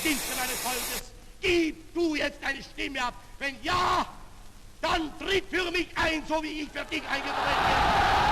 Dienste meines Volkes. Gib du jetzt deine Stimme ab. Wenn ja, dann tritt für mich ein, so wie ich für dich eingetreten bin.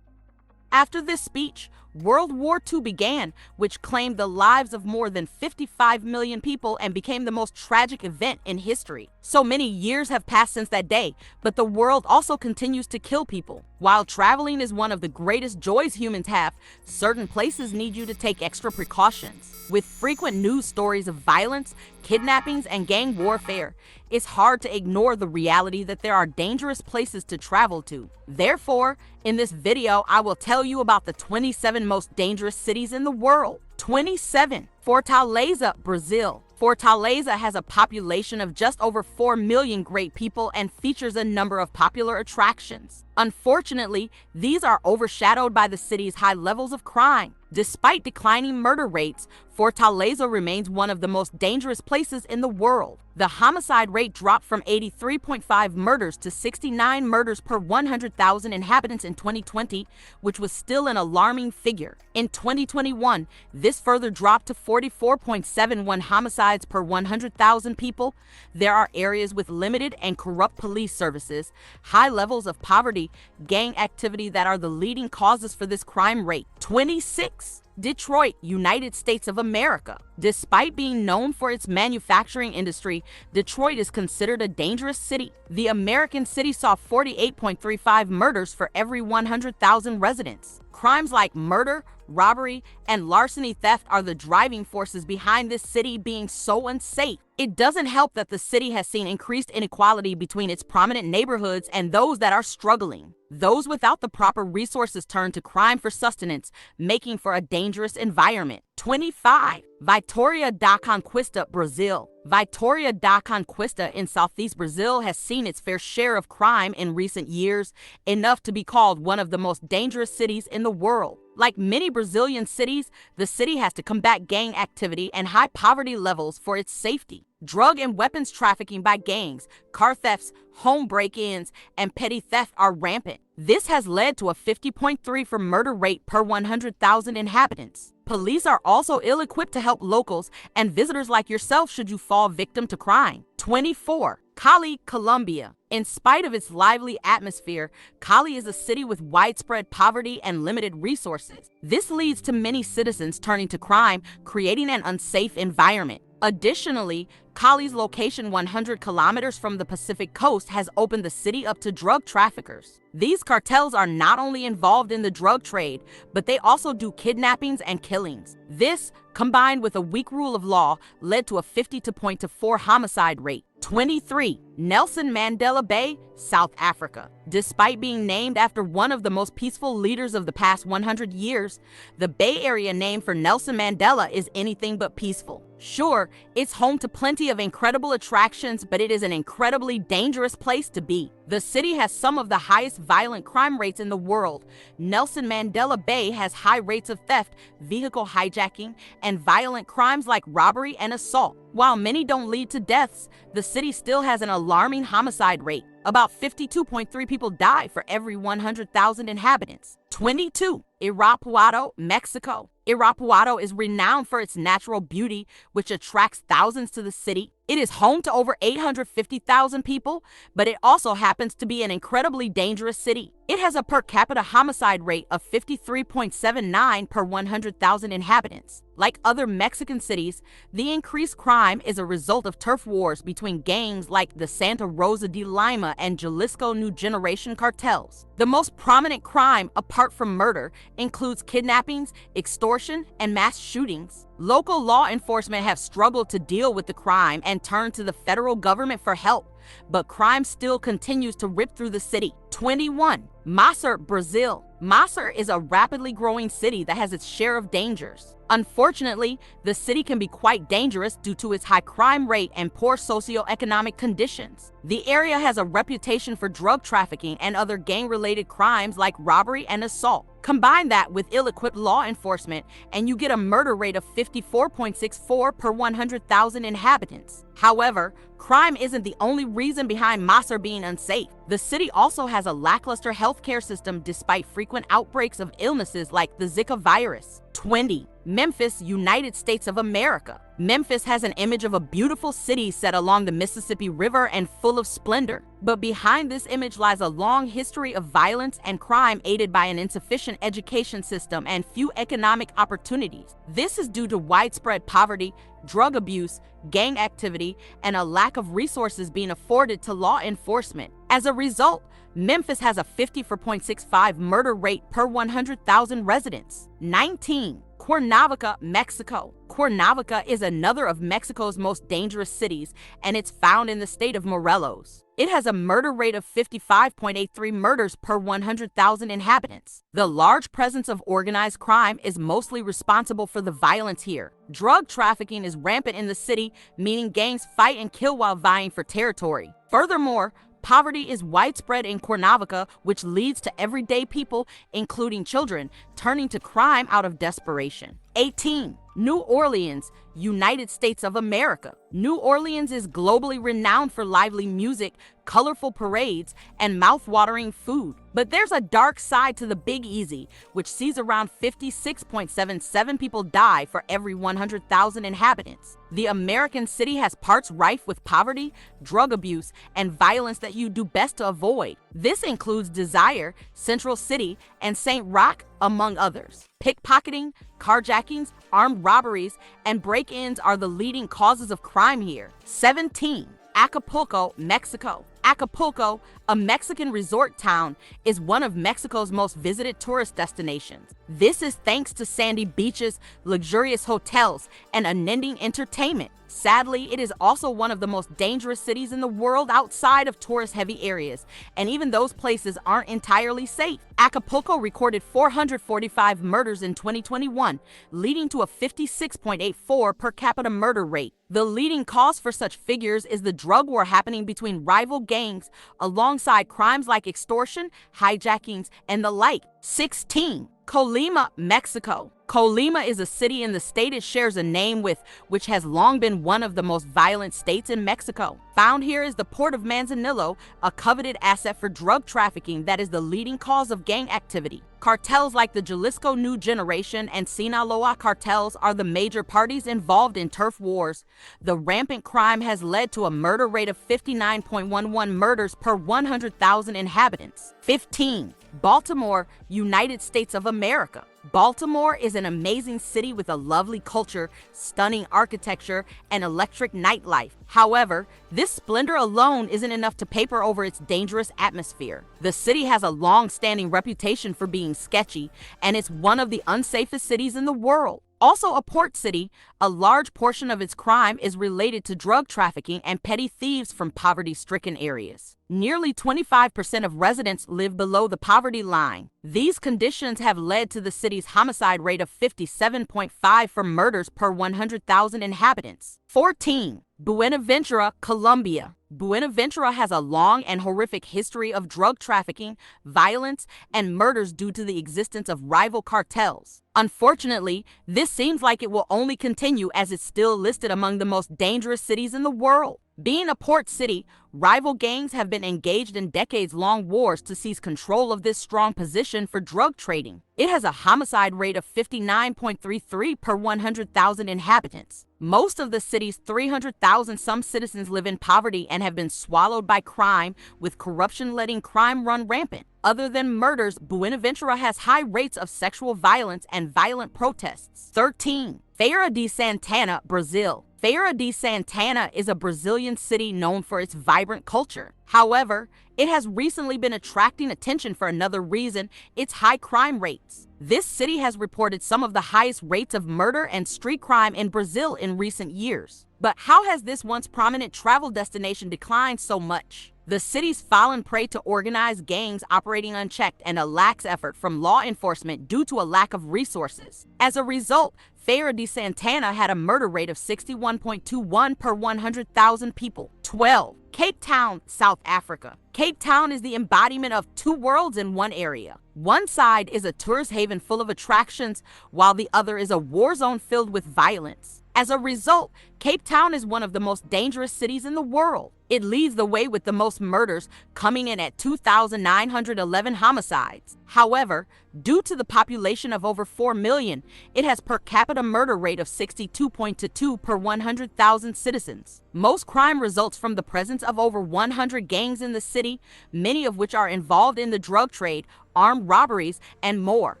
After this speech, World War II began, which claimed the lives of more than 55 million people and became the most tragic event in history. So many years have passed since that day, but the world also continues to kill people. While traveling is one of the greatest joys humans have, certain places need you to take extra precautions. With frequent news stories of violence, kidnappings, and gang warfare, it's hard to ignore the reality that there are dangerous places to travel to. Therefore, in this video, I will tell you about the 27 most dangerous cities in the world. 27. Fortaleza, Brazil. Fortaleza has a population of just over 4 million great people and features a number of popular attractions. Unfortunately, these are overshadowed by the city's high levels of crime. Despite declining murder rates, Fortaleza remains one of the most dangerous places in the world. The homicide rate dropped from 83.5 murders to 69 murders per 100,000 inhabitants in 2020, which was still an alarming figure. In 2021, this further dropped to 44.71 homicides per 100,000 people. There are areas with limited and corrupt police services, high levels of poverty, gang activity that are the leading causes for this crime rate. 26. Detroit, United States of America. Despite being known for its manufacturing industry, Detroit is considered a dangerous city. The American city saw 48.35 murders for every 100,000 residents. Crimes like murder, robbery, and larceny theft are the driving forces behind this city being so unsafe. It doesn't help that the city has seen increased inequality between its prominent neighborhoods and those that are struggling. Those without the proper resources turn to crime for sustenance, making for a dangerous environment. 25. Vitória da Conquista, Brazil. Vitória da Conquista in southeast Brazil has seen its fair share of crime in recent years, enough to be called one of the most dangerous cities in the world. Like many Brazilian cities, the city has to combat gang activity and high poverty levels for its safety. Drug and weapons trafficking by gangs, car thefts, home break-ins, and petty theft are rampant. This has led to a 50.3 for murder rate per 100,000 inhabitants. Police are also ill-equipped to help locals and visitors like yourself should you fall victim to crime. 24. Cali, Colombia. In spite of its lively atmosphere, Cali is a city with widespread poverty and limited resources. This leads to many citizens turning to crime, creating an unsafe environment. Additionally, Cali's location 100 kilometers from the Pacific coast has opened the city up to drug traffickers. These cartels are not only involved in the drug trade, but they also do kidnappings and killings. This, combined with a weak rule of law, led to a 50.4 homicide rate. 23. Nelson Mandela Bay, South Africa. Despite being named after one of the most peaceful leaders of the past 100 years, the Bay Area name for Nelson Mandela is anything but peaceful. Sure, it's home to plenty of incredible attractions, but it is an incredibly dangerous place to be. The city has some of the highest violent crime rates in the world. Nelson Mandela Bay has high rates of theft, vehicle hijacking, and violent crimes like robbery and assault. While many don't lead to deaths, the city still has an alarming homicide rate. About 52.3 people die for every 100,000 inhabitants. 22. Irapuato, Mexico. Irapuato is renowned for its natural beauty, which attracts thousands to the city. It is home to over 850,000 people, but it also happens to be an incredibly dangerous city. It has a per capita homicide rate of 53.79 per 100,000 inhabitants. Like other Mexican cities, the increased crime is a result of turf wars between gangs like the Santa Rosa de Lima and Jalisco New Generation cartels. The most prominent crime, apart from murder, includes kidnappings, extortion, and mass shootings. Local law enforcement have struggled to deal with the crime and turned to the federal government for help, but crime still continues to rip through the city. 21. Maceió, Brazil. Maceió is a rapidly growing city that has its share of dangers. Unfortunately, the city can be quite dangerous due to its high crime rate and poor socioeconomic conditions. The area has a reputation for drug trafficking and other gang-related crimes like robbery and assault. Combine that with ill-equipped law enforcement, and you get a murder rate of 54.64 per 100,000 inhabitants. However, crime isn't the only reason behind Maceió being unsafe. The city also has a lackluster health healthcare system despite frequent outbreaks of illnesses like the Zika virus. 20. Memphis, United States of America. Memphis has an image of a beautiful city set along the Mississippi River and full of splendor. But behind this image lies a long history of violence and crime aided by an insufficient education system and few economic opportunities. This is due to widespread poverty, drug abuse, gang activity, and a lack of resources being afforded to law enforcement. As a result, Memphis has a 54.65 murder rate per 100,000 residents. 19. Cuernavaca, Mexico. Cuernavaca is another of Mexico's most dangerous cities, and it's found in the state of Morelos. It has a murder rate of 55.83 murders per 100,000 inhabitants. The large presence of organized crime is mostly responsible for the violence here. Drug trafficking is rampant in the city, meaning gangs fight and kill while vying for territory. Furthermore, poverty is widespread in Cuernavaca, which leads to everyday people, including children, turning to crime out of desperation. 18. New Orleans, United States of America. New Orleans is globally renowned for lively music, colorful parades, and mouth-watering food. But there's a dark side to the Big Easy, which sees around 56.77 people die for every 100,000 inhabitants. The American city has parts rife with poverty, drug abuse, and violence that you do best to avoid. This includes Desire, Central City, and St. Roch, among others. Pickpocketing, carjackings, armed robberies, and break-ins are the leading causes of crime here. 17. Acapulco, Mexico. Acapulco, a Mexican resort town, is one of Mexico's most visited tourist destinations. This is thanks to sandy beaches, luxurious hotels, and unending entertainment. Sadly, it is also one of the most dangerous cities in the world outside of tourist-heavy areas, and even those places aren't entirely safe. Acapulco recorded 445 murders in 2021, leading to a 56.84 per capita murder rate. The leading cause for such figures is the drug war happening between rival gangs, alongside crimes like extortion, hijackings, and the like. 16. Colima, Mexico. Colima is a city in the state it shares a name with, which has long been one of the most violent states in Mexico. Found here is the port of Manzanillo, a coveted asset for drug trafficking that is the leading cause of gang activity. Cartels like the Jalisco New Generation and Sinaloa cartels are the major parties involved in turf wars. The rampant crime has led to a murder rate of 59.11 murders per 100,000 inhabitants. 15. Baltimore, United States of America. Baltimore is an amazing city with a lovely culture, stunning architecture, and electric nightlife. However, this splendor alone isn't enough to paper over its dangerous atmosphere. The city has a long-standing reputation for being sketchy, and it's one of the unsafest cities in the world. Also a port city, a large portion of its crime is related to drug trafficking and petty thieves from poverty-stricken areas. Nearly 25% of residents live below the poverty line. These conditions have led to the city's homicide rate of 57.5 for murders per 100,000 inhabitants. 14. Buenaventura, Colombia. Buenaventura has a long and horrific history of drug trafficking, violence, and murders due to the existence of rival cartels. Unfortunately, this seems like it will only continue as it's still listed among the most dangerous cities in the world. Being a port city, rival gangs have been engaged in decades-long wars to seize control of this strong position for drug trading. It has a homicide rate of 59.33 per 100,000 inhabitants. Most of the city's 300,000-some citizens live in poverty and have been swallowed by crime, with corruption letting crime run rampant. Other than murders, Buenaventura has high rates of sexual violence and violent protests. 13. Feira de Santana, Brazil. Feira de Santana is a Brazilian city known for its vibrant culture. However, it has recently been attracting attention for another reason: its high crime rates. This city has reported some of the highest rates of murder and street crime in Brazil in recent years. But how has this once prominent travel destination declined so much? The city's fallen prey to organized gangs operating unchecked and a lax effort from law enforcement due to a lack of resources. As a result, Feira de Santana had a murder rate of 61.21 per 100,000 people. 12. Cape Town, South Africa. Cape Town is the embodiment of two worlds in one area. One side is a tourist haven full of attractions, while the other is a war zone filled with violence. As a result, Cape Town is one of the most dangerous cities in the world. It leads the way with the most murders, coming in at 2,911 homicides. However, due to the population of over 4 million, it has per capita murder rate of 62.22 per 100,000 citizens. Most crime results from the presence of over 100 gangs in the city, many of which are involved in the drug trade, armed robberies, and more.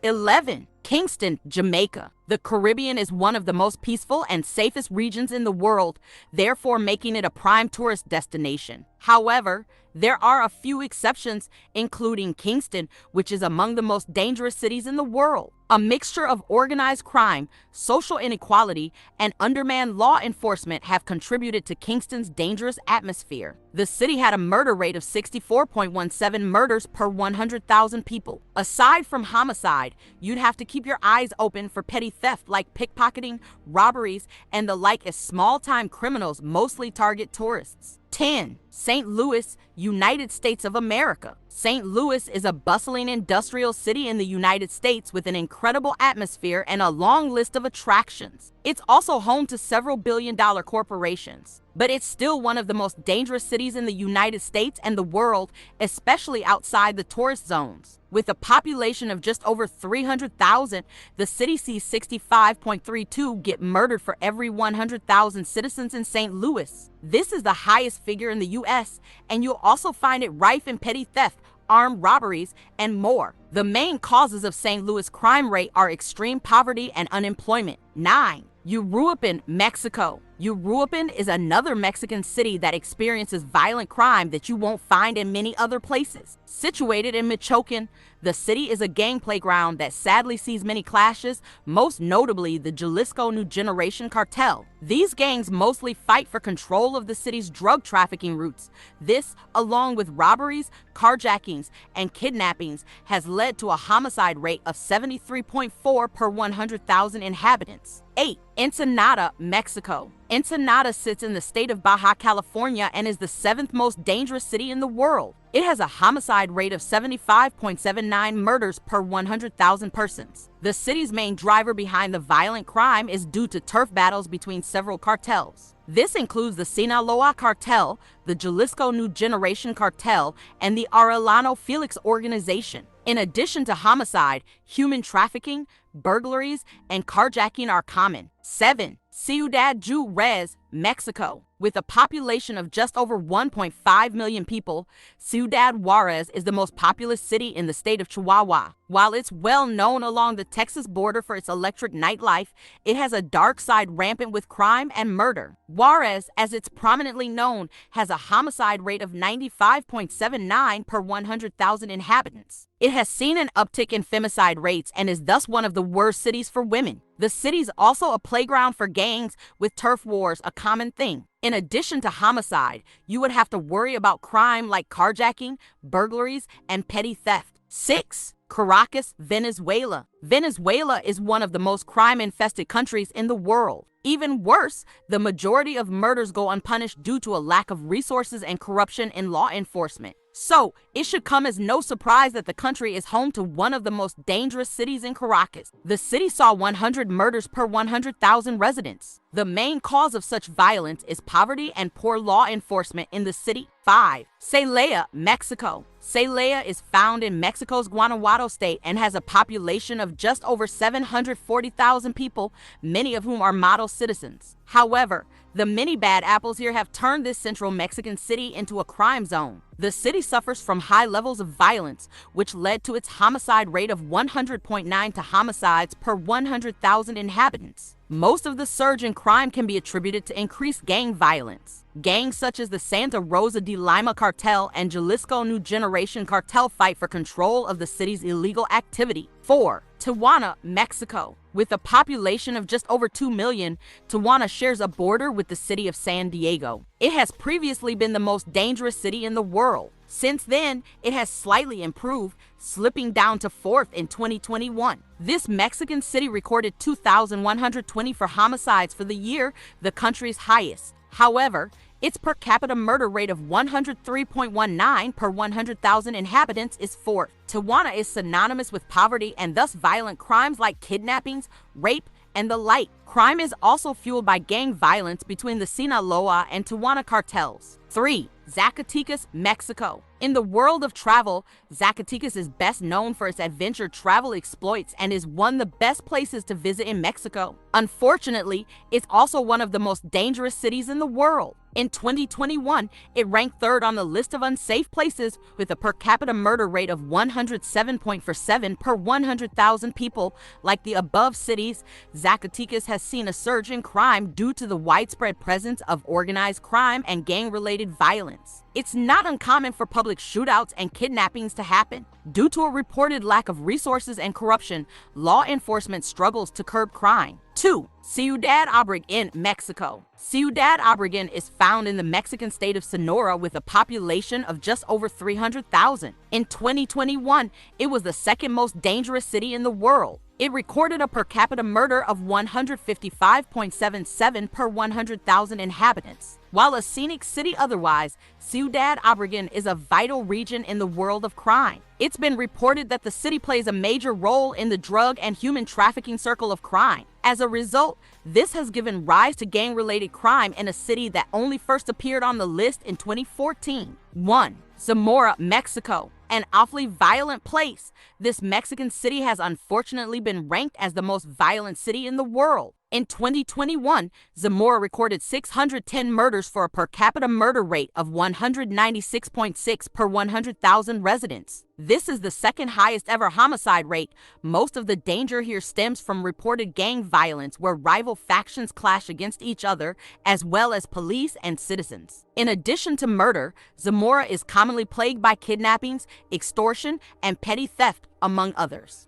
11. Kingston, Jamaica. The Caribbean is one of the most peaceful and safest regions in the world, therefore making it a prime tourist destination. However, there are a few exceptions, including Kingston, which is among the most dangerous cities in the world. A mixture of organized crime, social inequality, and undermanned law enforcement have contributed to Kingston's dangerous atmosphere. The city had a murder rate of 64.17 murders per 100,000 people. Aside from homicide, you'd have to keep your eyes open for petty theft like pickpocketing, robberies, and the like, as small-time criminals mostly target tourists. 10. St. Louis, United States of America. St. Louis is a bustling industrial city in the United States with an incredible atmosphere and a long list of attractions. It's also home to several billion-dollar corporations. But it's still one of the most dangerous cities in the United States and the world, especially outside the tourist zones. With a population of just over 300,000, the city sees 65.32 get murdered for every 100,000 citizens in St. Louis. This is the highest figure in the U.S., and you'll also find it rife in petty theft, armed robberies, and more. The main causes of St. Louis crime rate are extreme poverty and unemployment. 9. Uruapan, Mexico. Uruapan is another Mexican city that experiences violent crime that you won't find in many other places. Situated in Michoacan, the city is a gang playground that sadly sees many clashes, most notably the Jalisco New Generation cartel. These gangs mostly fight for control of the city's drug trafficking routes. This, along with robberies, carjackings, and kidnappings, has led to a homicide rate of 73.4 per 100,000 inhabitants. 8. Ensenada, Mexico. Ensenada sits in the state of Baja California and is the 7th most dangerous city in the world. It has a homicide rate of 75.79 murders per 100,000 persons. The city's main driver behind the violent crime is due to turf battles between several cartels. This includes the Sinaloa cartel, the Jalisco New Generation cartel, and the Arellano Felix organization. In addition to homicide, human trafficking, burglaries, and carjacking are common. 7. Ciudad Juárez, Mexico. With a population of just over 1.5 million people, Ciudad Juárez is the most populous city in the state of Chihuahua. While it's well known along the Texas border for its electric nightlife, it has a dark side rampant with crime and murder. Juárez, as it's prominently known, has a homicide rate of 95.79 per 100,000 inhabitants. It has seen an uptick in femicide rates and is thus one of the worst cities for women. The city's also a playground for gangs, with turf wars a common thing. In addition to homicide, you would have to worry about crime like carjacking, burglaries, and petty theft. 6. Caracas, Venezuela. Venezuela is one of the most crime-infested countries in the world. Even worse, the majority of murders go unpunished due to a lack of resources and corruption in law enforcement. So, it should come as no surprise that the country is home to one of the most dangerous cities in Caracas. The city saw 100 murders per 100,000 residents. The main cause of such violence is poverty and poor law enforcement in the city. 5. Celaya, Mexico. Celaya is found in Mexico's Guanajuato state and has a population of just over 740,000 people, many of whom are model citizens. However, the many bad apples here have turned this central Mexican city into a crime zone. The city suffers from high levels of violence, which led to its homicide rate of 100.9 to homicides per 100,000 inhabitants. Most of the surge in crime can be attributed to increased gang violence. Gangs such as the Santa Rosa de Lima cartel and Jalisco New Generation cartel fight for control of the city's illegal activity. 4. Tijuana, Mexico. With a population of just over 2 million, Tijuana shares a border with the city of San Diego. It has previously been the most dangerous city in the world. Since then, it has slightly improved, slipping down to 4th in 2021. This Mexican city recorded 2,120 for homicides for the year, the country's highest. However, its per capita murder rate of 103.19 per 100,000 inhabitants is fourth. Tijuana is synonymous with poverty and thus violent crimes like kidnappings, rape, and the like. Crime is also fueled by gang violence between the Sinaloa and Tijuana cartels. 3. Zacatecas, Mexico. In the world of travel, Zacatecas is best known for its adventure travel exploits and is one of the best places to visit in Mexico. Unfortunately, it's also one of the most dangerous cities in the world. In 2021, it ranked third on the list of unsafe places with a per capita murder rate of 107.47 per 100,000 people. Like the above cities, Zacatecas has seen a surge in crime due to the widespread presence of organized crime and gang-related violence. It's not uncommon for public shootouts and kidnappings to happen. Due to a reported lack of resources and corruption, law enforcement struggles to curb crime. 2. Ciudad Obregón, Mexico. Ciudad Obregón is found in the Mexican state of Sonora with a population of just over 300,000. In 2021, it was the second most dangerous city in the world. It recorded a per capita murder of 155.77 per 100,000 inhabitants. While a scenic city otherwise, Ciudad Obregón is a vital region in the world of crime. It's been reported that the city plays a major role in the drug and human trafficking circle of crime. As a result, this has given rise to gang-related crime in a city that only first appeared on the list in 2014. 1. Zamora, Mexico. An awfully violent place, this Mexican city has unfortunately been ranked as the most violent city in the world. In 2021, Zamora recorded 610 murders for a per capita murder rate of 196.6 per 100,000 residents. This is the second highest ever homicide rate. Most of the danger here stems from reported gang violence where rival factions clash against each other, as well as police and citizens. In addition to murder, Zamora is commonly plagued by kidnappings, extortion, and petty theft, among others.